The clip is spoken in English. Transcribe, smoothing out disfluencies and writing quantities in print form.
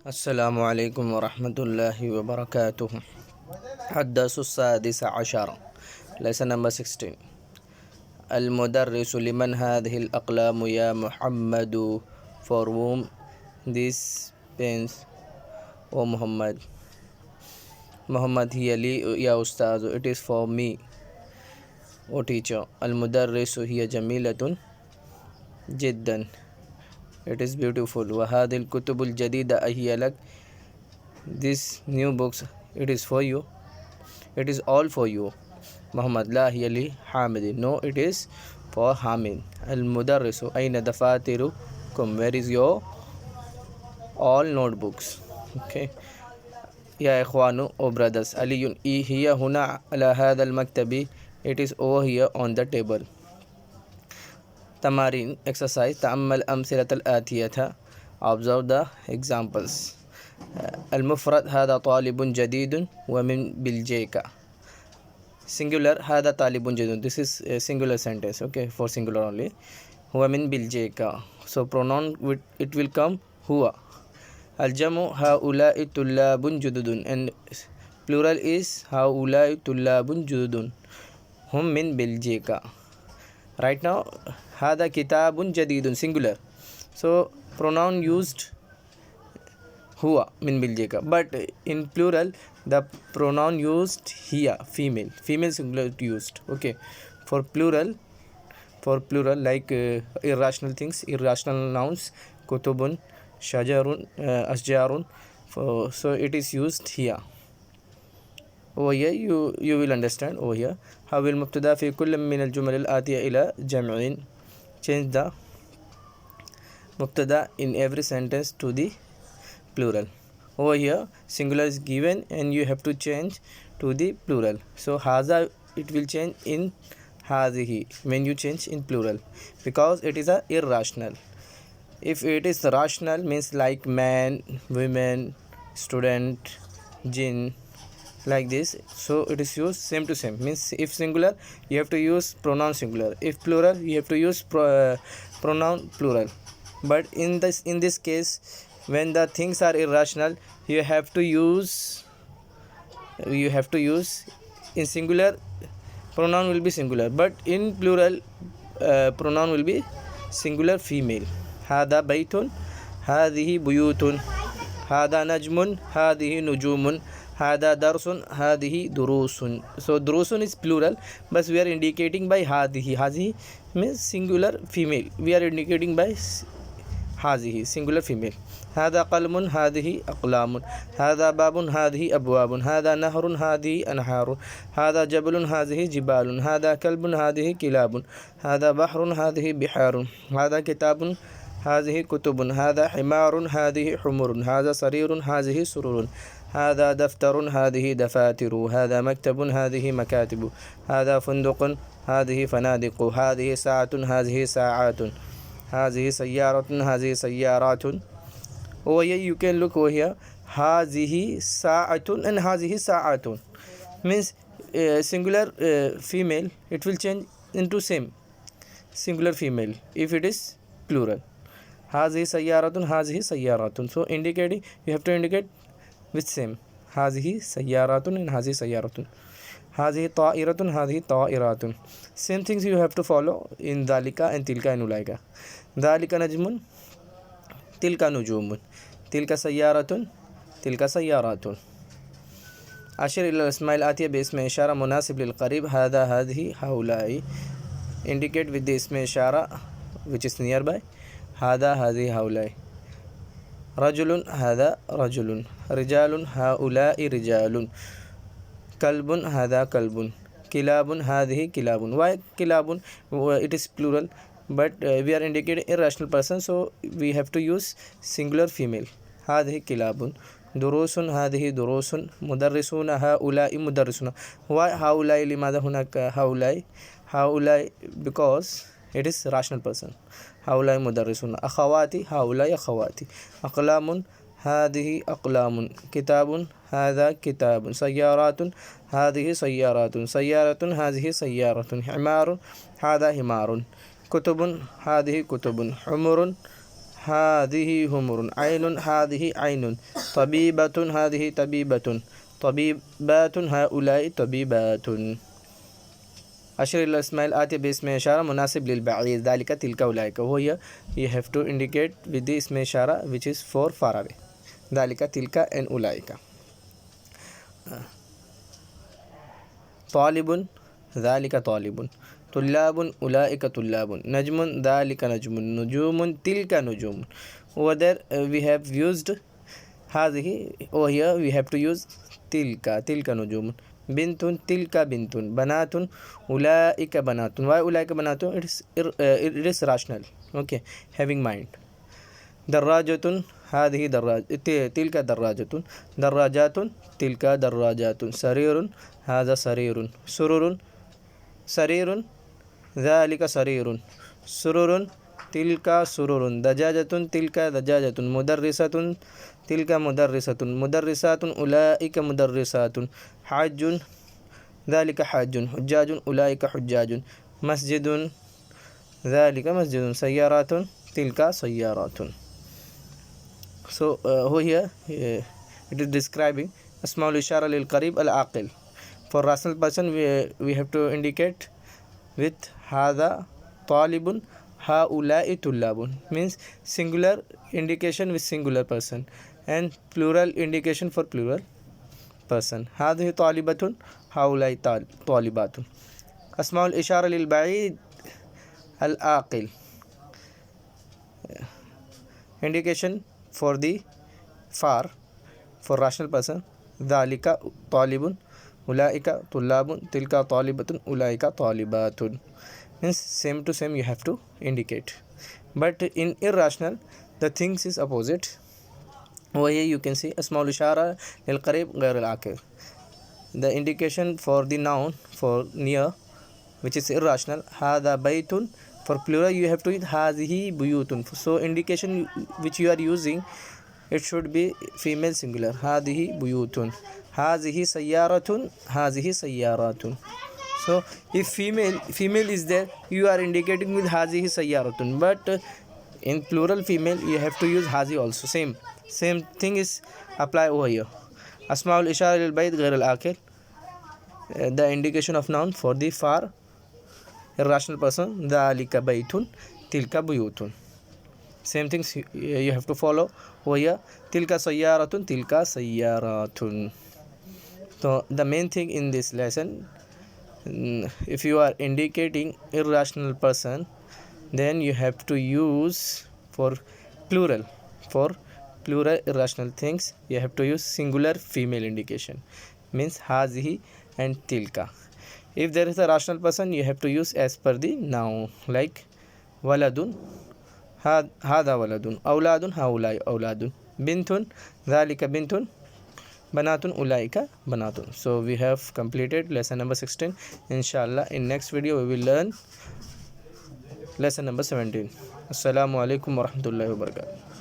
السلام عليكم ورحمة الله وبركاته. الدرس السادس عشر. Lesson number 16. المدرس لمن هذه الأقلام يا محمد. For whom these pens, O Muhammad. محمد هي لي يا أستاذ. It is for me, O teacher. المدرس هي جميلة جدا. It is beautiful. وهذه الكتب الجديدة هي لك. This new books, it is for you. It is all for you. محمد لا هي لحامد. No, it is for حامد. المدرس أين دفاتركم. Where is your all notebooks. Okay. يا إخوان or brothers. علي هي هنا على هذا المكتب. It is over here on the table. تمارين exercise. تأمل أمثلة الآتية. Observe the examples. المفرد هذا طالب جديد ومن بلجيكا. Singular هذا طالب جديد. This is a singular sentence. Okay, for singular only. هو من بلجيكا. So pronoun it will come هو. الجمع هؤلاء طلاب جدد. And plural is هؤلاء طلاب جدد. هم من بلجيكا. Right now هذا كتاب جديد singular. So pronoun used هو من بلجيكا. But in plural the pronoun used here female singular used. Okay, for plural like irrational things, irrational nouns, kutubun, shajarun, asjarun. So it is used here. over here you will understand. over here حول المبتدا في كل من الجمل الآتية إلى جمع. Change the مبتدا in every sentence to the plural. Over here singular is given and you have to change to the plural. So haza it will change in hazihi when you change in plural, because it is a irrational. If it is rational means like man, women, student, jinn, like this. So it is used same to same. Means if singular you have to use pronoun singular, if plural you have to use pronoun plural. But in this case, when the things are irrational, you have to use in singular pronoun will be singular, but in plural pronoun will be singular female. هذا بيت, هذه بيوت, هذا نجم, هذه نجوم, هذا درس, هذه دروس. So دروس is plural, but we are indicating by هذه. هذه means singular female. We are indicating by هذه singular female. هذا قلم, هذه أقلام, هذا باب, هذه أبواب, هذا نهر, هذه أنهار, هذا جبل, هذه جبال, هذا كلب, هذه كلاب, هذا بحر, هذه بحار, هذا كتاب, هذه كتب, هذا حمار, هذه حمر, هذا سرير, هذه سرور, هذا دفتر, هذه دفاتر, هذا مكتب, هذه مكاتب, هذا فندق, هذه فنادق, هذه ساعة, هذه ساعات, هذه سيارة, هذه سيارات. Over here you can look over here. هذه ساعة and هذه ساعات means singular female, it will change into same singular female if it is plural. هذه سيارة, هذه سيارات. So indicating, you have to indicate with same. هذه سيارات and هذه سيارات. هذه طائرة, هذه طائرات. Same things you have to follow in ذلك and تلك and أولئك. ذلك نجم, تلك نجوم, تلك سيارة, تلك سيارات. أشر إلى الأسماء الآتية باسم إشارة مناسب للقريب. هذا, هذه, هؤلاء. Indicate with the اسم إشارة which is nearby. هذا, هذه, هؤلاء. رجل, هذا رجل. رجال, هؤلاء رجال. كلب, هذا كلب. كلاب, هذه كلاب. Why كلاب? It is plural, but we are indicating irrational person, so we have to use singular female. هذه كلاب. دروس, هذه دروس. مدرسون, هؤلاء مدرسون. Why هؤلاء؟ لماذا هناك هؤلاء؟ هؤلاء because it is rational person. هؤلاء مدرسون. أخواتي, هؤلاء أخواتي. أقلام, هذه أقلام. كتاب, هذا كتاب. سيارات, هذه سيارات. سيارة, هذه سيارة. حمار, هذا حمار. كتب, هذه كتب. حمر, هذه همر. عين هذه عين. طبيبة هذه طبيبة. طبيبات هؤلاء طبيبات. أشر إلى الأسماء الآتية باسم إشارة مناسب للبعيد ذلك تلك أولئك. وهي you have to indicate with the اسم إشارة which is for far away. ذلك تلك and أولئك. طالب ذلك طالب. طلاب أولئك طلاب. نجم ذلك نجم. نجوم تلك نجوم. Over there we have used هذه. over here we have to use تلك نجوم. بنت تلك بنت. بنات أولئك بنات. why أولئك بنات؟ it is rational. okay, having mind. دراجة هذه دراجة. تلك دراجة. دراجات تلك دراجات. سرير هذا سرير. سرر سرير ذلك سرير. سرر تلك سرر. دجاجة تلك دجاجة. مدرسة تلك مدرسة. مدرسات أولئك مدرسات. حاج ذلك حاج. حجاج أولئك حجاج. مسجد ذلك مسجد. سيارات تلك سيارات. So here it is describing أسماء الإشارة للقريب العاقل. For rational person we have to indicate with هذا طالب هؤلاء طلاب. means singular indication with singular person and plural indication for plural person. هذه طالبة هؤلاء طالبات. أسماء الإشارة للبعيد العاقل. indication for the far for rational person. ذلك طالب أولئك طلاب. تلك طالبة أولئك طالبات. means same to same you have to indicate. but in irrational the things is opposite. over here you can see أسماء الإشارة للقريب غير العاقل. the indication for the noun for near which is irrational. هذا بيت. for plural you have to use هذه بيوت. so indication which you are using it should be female singular. هذه بيوت. هذه سيارة. هذه سيارات. so if female is there you are indicating with هذه سيارة. but in plural female you have to use هذه also. same thing is apply over here. أسماء الإشارة للبيت غير العاقل. the indication of noun for the far irrational person. ذلك بيت تلك بيوت. same things you have to follow over here. تلك سيارة تلك سيارات. so the main thing in this lesson, if you are indicating irrational person then you have to use for plural irrational things you have to use singular female indication. means هذه and tilka. if there is a rational person you have to use as per the noun like ولد هذا ولد. أولاد هؤلاء أولاد. بنت ذلك بنت. بنات أولئك بنات. so we have completed lesson number 16. inshallah in next video we will learn lesson number 17. Assalamu alaikum warahmatullahi wabarakatuh.